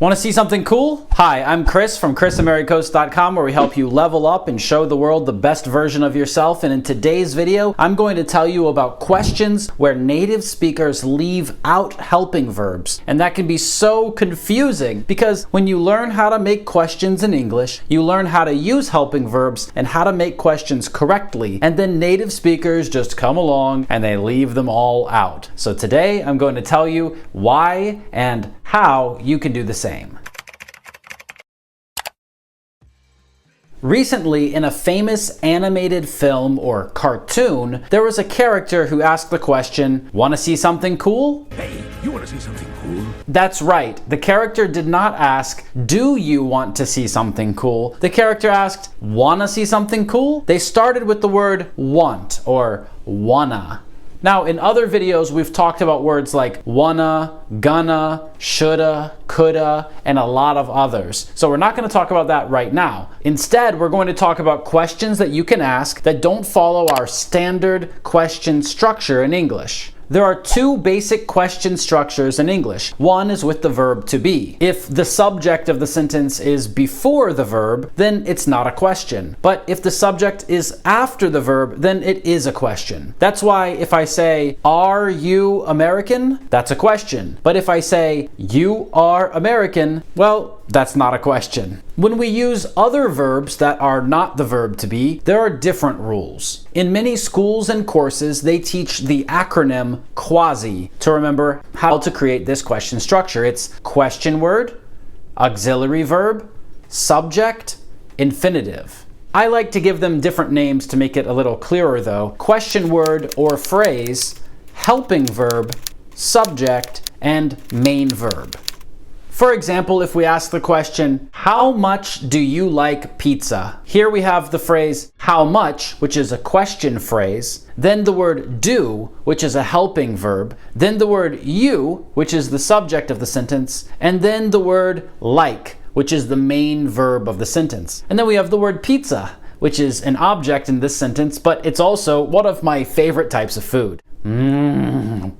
Want to see something cool? Hi, I'm Chris from ChrisAmericoast.com, where we help you level up and show the world the best version of yourself. And in today's video, I'm going to tell you about questions where native speakers leave out helping verbs. And that can be so confusing because when you learn how to make questions in English, you learn how to use helping verbs and how to make questions correctly. And then native speakers just come along and they leave them all out. So today, I'm going to tell you why and how you can do the same. Recently, in a famous animated film or cartoon, there was a character who asked the question, "Want to see something cool?" Hey, you want to see something cool? That's right. The character did not ask, "Do you want to see something cool?" The character asked, "Wanna see something cool?" They started with the word want or wanna. Now, in other videos, we've talked about words like wanna, gonna, shoulda, coulda, and a lot of others. So we're not going to talk about that right now. Instead, we're going to talk about questions that you can ask that don't follow our standard question structure in English. There are two basic question structures in English. One is with the verb to be. If the subject of the sentence is before the verb, then it's not a question. But if the subject is after the verb, then it is a question. That's why if I say, "Are you American?" that's a question. But if I say, "You are American," well, that's not a question. When we use other verbs that are not the verb to be, there are different rules. In many schools and courses, they teach the acronym QuASI to remember how to create this question structure. It's question word, auxiliary verb, subject, infinitive. I like to give them different names to make it a little clearer though. Question word or phrase, helping verb, subject, and main verb. For example, if we ask the question, "How much do you like pizza?" Here we have the phrase how much, which is a question phrase, then the word do, which is a helping verb, then the word you, which is the subject of the sentence, and then the word like, which is the main verb of the sentence. And then we have the word pizza, which is an object in this sentence, but it's also one of my favorite types of food.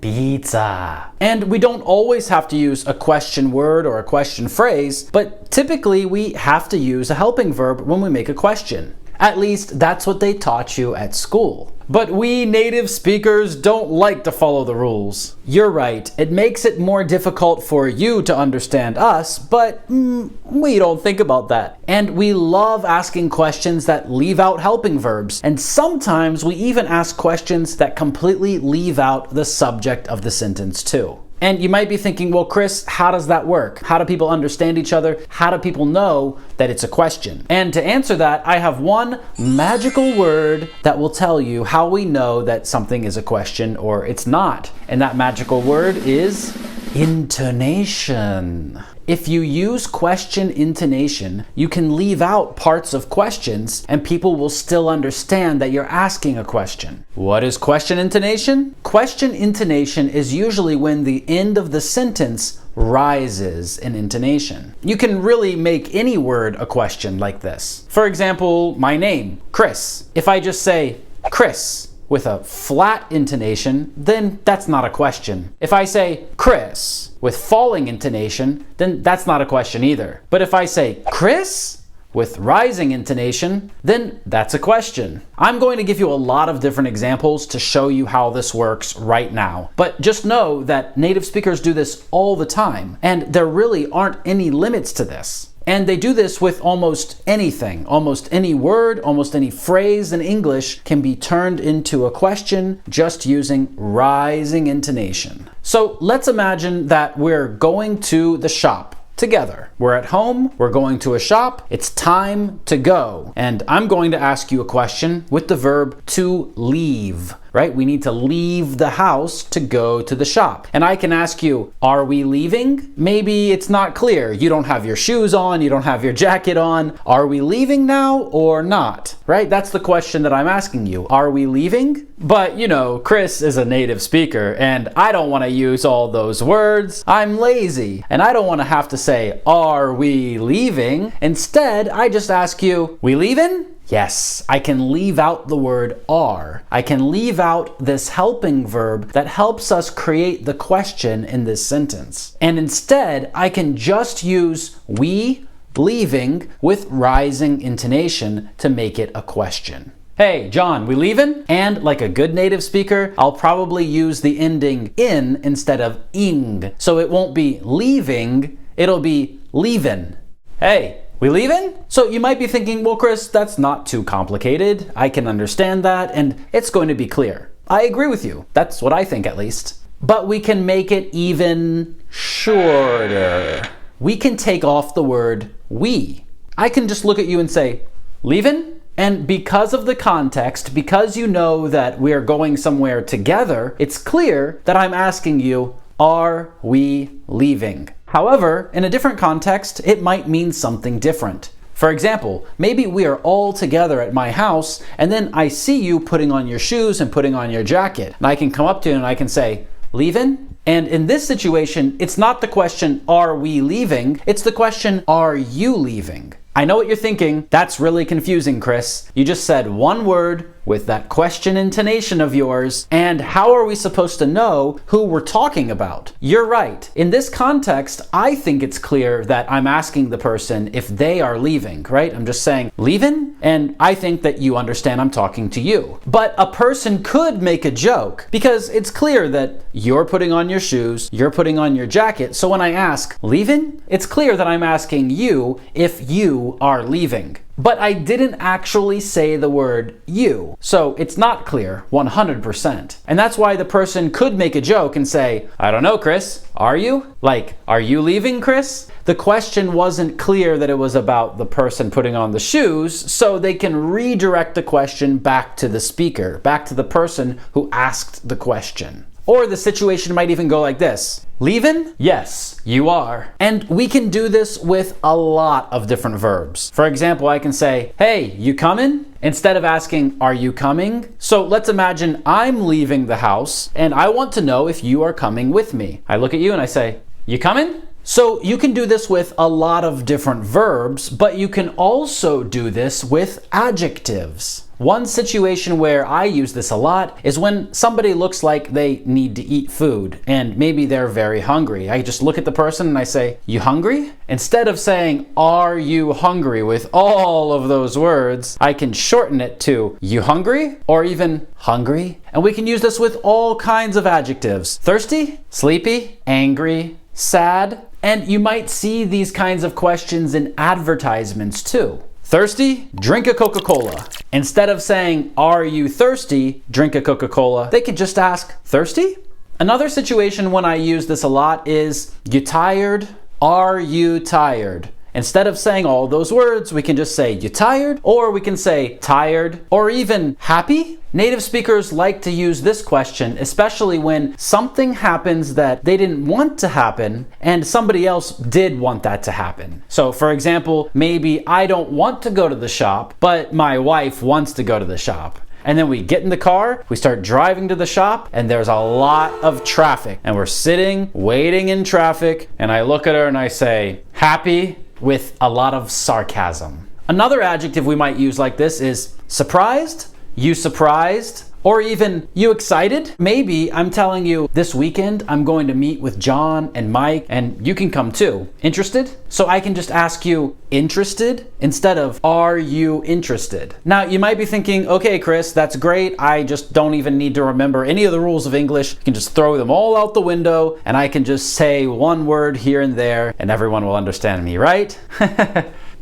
Pizza. And we don't always have to use a question word or a question phrase, but typically we have to use a helping verb when we make a question. At least that's what they taught you at school. But we native speakers don't like to follow the rules. You're right, it makes it more difficult for you to understand us, but we don't think about that. And we love asking questions that leave out helping verbs. And sometimes we even ask questions that completely leave out the subject of the sentence too. And you might be thinking, well, Chris, how does that work? How do people understand each other? How do people know that it's a question? And to answer that, I have one magical word that will tell you how we know that something is a question or it's not. And that magical word is intonation. If you use question intonation, you can leave out parts of questions and people will still understand that you're asking a question. What is question intonation? Question intonation is usually when the end of the sentence rises in intonation. You can really make any word a question like this. For example, my name, Chris. If I just say Chris with a flat intonation, then that's not a question. If I say Chris with falling intonation, then that's not a question either. But if I say Chris with rising intonation, then that's a question. I'm going to give you a lot of different examples to show you how this works right now. But just know that native speakers do this all the time, and there really aren't any limits to this. And they do this with almost anything. Almost any word, almost any phrase in English can be turned into a question just using rising intonation. So let's imagine that we're going to the shop together. We're at home, we're going to a shop, it's time to go. And I'm going to ask you a question with the verb to leave, right? We need to leave the house to go to the shop. And I can ask you, are we leaving? Maybe it's not clear. You don't have your shoes on, you don't have your jacket on. Are we leaving now or not? Right? That's the question that I'm asking you. Are we leaving? But you know, Chris is a native speaker and I don't want to use all those words. I'm lazy and I don't want to have to say, are we leaving? Instead, I just ask you, we leaving? Yes, I can leave out the word are. I can leave out this helping verb that helps us create the question in this sentence. And instead, I can just use we leaving with rising intonation to make it a question. Hey, John, we leavin'? And like a good native speaker, I'll probably use the ending in instead of ing. So it won't be leaving, it'll be leavin'. Hey, we leavin'? So you might be thinking, well, Chris, that's not too complicated. I can understand that, and it's going to be clear. I agree with you. That's what I think, at least. But we can make it even shorter. We can take off the word we. I can just look at you and say, leavin'? And because of the context, because you know that we're going somewhere together, it's clear that I'm asking you, are we leaving? However, in a different context, it might mean something different. For example, maybe we are all together at my house, and then I see you putting on your shoes and putting on your jacket. And I can come up to you and I can say, leavin'? And in this situation, it's not the question, are we leaving? It's the question, are you leaving? I know what you're thinking. That's really confusing, Chris. You just said one word with that question intonation of yours, and how are we supposed to know who we're talking about? You're right. In this context, I think it's clear that I'm asking the person if they are leaving, right? I'm just saying, leaving? And I think that you understand I'm talking to you. But a person could make a joke because it's clear that you're putting on your shoes, you're putting on your jacket. So when I ask, leaving? It's clear that I'm asking you if you are leaving. But I didn't actually say the word you, so it's not clear 100%. And that's why the person could make a joke and say, I don't know, Chris, are you? Like, are you leaving, Chris? The question wasn't clear that it was about the person putting on the shoes, so they can redirect the question back to the speaker, back to the person who asked the question. Or the situation might even go like this. Leavin'? Yes, you are. And we can do this with a lot of different verbs. For example, I can say, hey, you coming? Instead of asking, are you coming? So let's imagine I'm leaving the house and I want to know if you are coming with me. I look at you and I say, you coming? So you can do this with a lot of different verbs, but you can also do this with adjectives. One situation where I use this a lot is when somebody looks like they need to eat food and maybe they're very hungry. I just look at the person and I say, you hungry? Instead of saying, are you hungry with all of those words, I can shorten it to, you hungry? Or even hungry. And we can use this with all kinds of adjectives. Thirsty, sleepy, angry, sad. And you might see these kinds of questions in advertisements too. Thirsty? Drink a Coca-Cola. Instead of saying, are you thirsty? Drink a Coca-Cola. They could just ask, thirsty? Another situation when I use this a lot is, you tired? Are you tired? Instead of saying all those words, we can just say, you tired? Or we can say, tired? Or even, happy? Native speakers like to use this question, especially when something happens that they didn't want to happen and somebody else did want that to happen. So for example, maybe I don't want to go to the shop, but my wife wants to go to the shop. And then we get in the car, we start driving to the shop, and there's a lot of traffic. And we're sitting, waiting in traffic, and I look at her and I say, happy, with a lot of sarcasm. Another adjective we might use like this is surprised, you surprised, or even you excited. Maybe I'm telling you this weekend I'm going to meet with John and Mike and you can come too. Interested? So I can just ask you interested instead of are you interested? Now you might be thinking, okay Chris, that's great. I just don't even need to remember any of the rules of English. I can just throw them all out the window and I can just say one word here and there and everyone will understand me, right?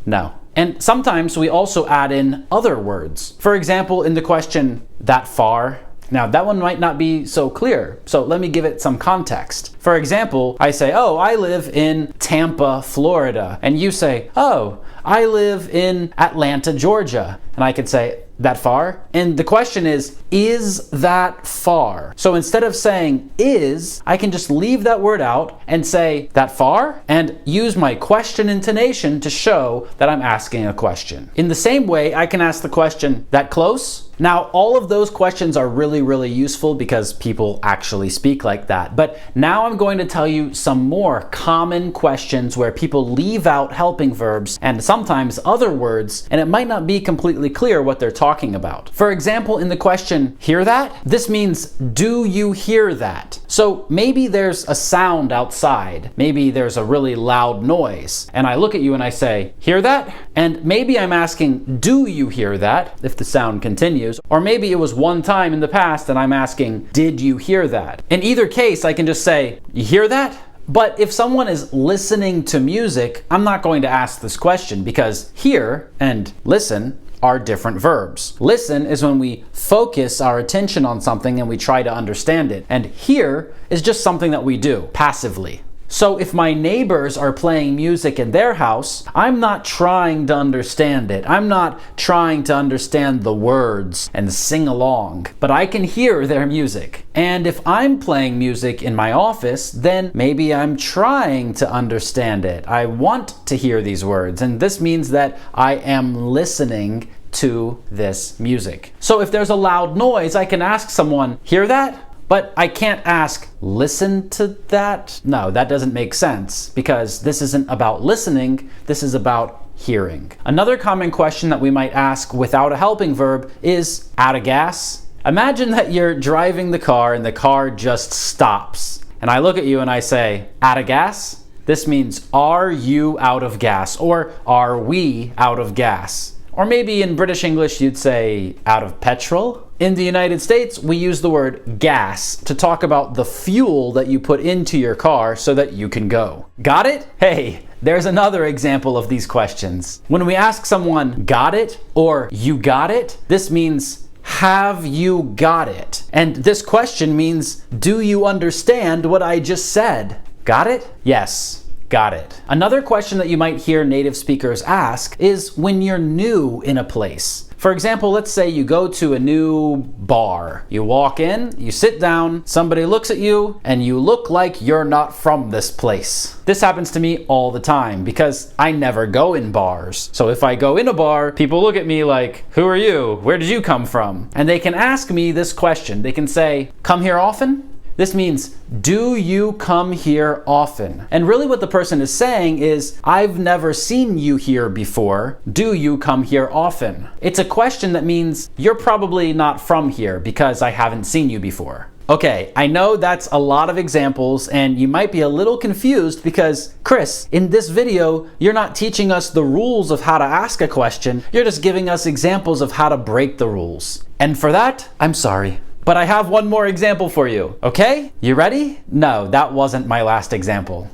No. And sometimes we also add in other words. For example, in the question, that far? Now that one might not be so clear, so let me give it some context. For example, I say, oh, I live in Tampa, Florida. And you say, oh, I live in Atlanta, Georgia. And I could say, that far? And the question is that far? So instead of saying is, I can just leave that word out and say that far and use my question intonation to show that I'm asking a question. In the same way, I can ask the question, that close? Now, all of those questions are really, really useful because people actually speak like that. But now I'm going to tell you some more common questions where people leave out helping verbs and sometimes other words, and it might not be completely clear what they're talking about. For example, in the question, hear that? This means, do you hear that? So maybe there's a sound outside. Maybe there's a really loud noise. And I look at you and I say, hear that? And maybe I'm asking, do you hear that? If the sound continues. Or maybe it was one time in the past and I'm asking, did you hear that? In either case, I can just say, you hear that? But if someone is listening to music, I'm not going to ask this question because hear and listen are different verbs. Listen is when we focus our attention on something and we try to understand it. And hear is just something that we do passively. So if my neighbors are playing music in their house, I'm not trying to understand it. I'm not trying to understand the words and sing along, but I can hear their music. And if I'm playing music in my office, then maybe I'm trying to understand it. I want to hear these words, and this means that I am listening to this music. So if there's a loud noise, I can ask someone, hear that? But I can't ask, listen to that? No, that doesn't make sense because this isn't about listening, this is about hearing. Another common question that we might ask without a helping verb is, out of gas? Imagine that you're driving the car and the car just stops. And I look at you and I say, out of gas? This means, are you out of gas? Or are we out of gas? Or maybe in British English you'd say, out of petrol? In the United States, we use the word gas to talk about the fuel that you put into your car so that you can go. Got it? Hey, there's another example of these questions. When we ask someone, got it? Or you got it? This means, have you got it? And this question means, do you understand what I just said? Got it? Yes. Got it. Another question that you might hear native speakers ask is when you're new in a place. For example, let's say you go to a new bar. You walk in, you sit down, somebody looks at you, and you look like you're not from this place. This happens to me all the time because I never go in bars. So if I go in a bar, people look at me like, who are you? Where did you come from? And they can ask me this question. They can say, come here often? This means, do you come here often? And really what the person is saying is, I've never seen you here before. Do you come here often? It's a question that means, you're probably not from here because I haven't seen you before. Okay, I know that's a lot of examples and you might be a little confused because, Chris, in this video, you're not teaching us the rules of how to ask a question. You're just giving us examples of how to break the rules. And for that, I'm sorry. But I have one more example for you, okay? You ready? No, that wasn't my last example.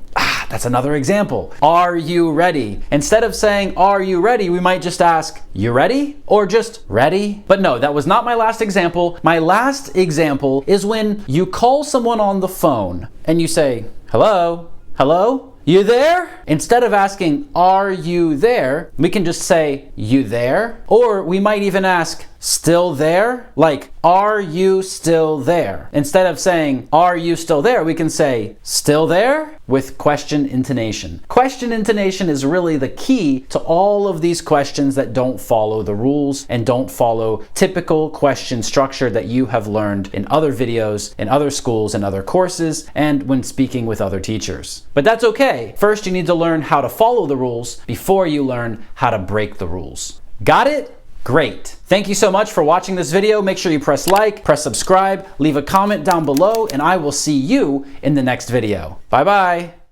That's another example. Are you ready? Instead of saying, are you ready? We might just ask, you ready? Or just ready? But no, that was not my last example. My last example is when you call someone on the phone and you say, hello? Hello? You there? Instead of asking, are you there? We can just say, you there? Or we might even ask, still there? Like, are you still there? Instead of saying, are you still there? We can say, still there? With question intonation. Question intonation is really the key to all of these questions that don't follow the rules and don't follow typical question structure that you have learned in other videos, in other schools, and other courses, and when speaking with other teachers. But that's okay. First, you need to learn how to follow the rules before you learn how to break the rules. Got it? Great. Thank you so much for watching this video. Make sure you press like, press subscribe, leave a comment down below, and I will see you in the next video. Bye-bye.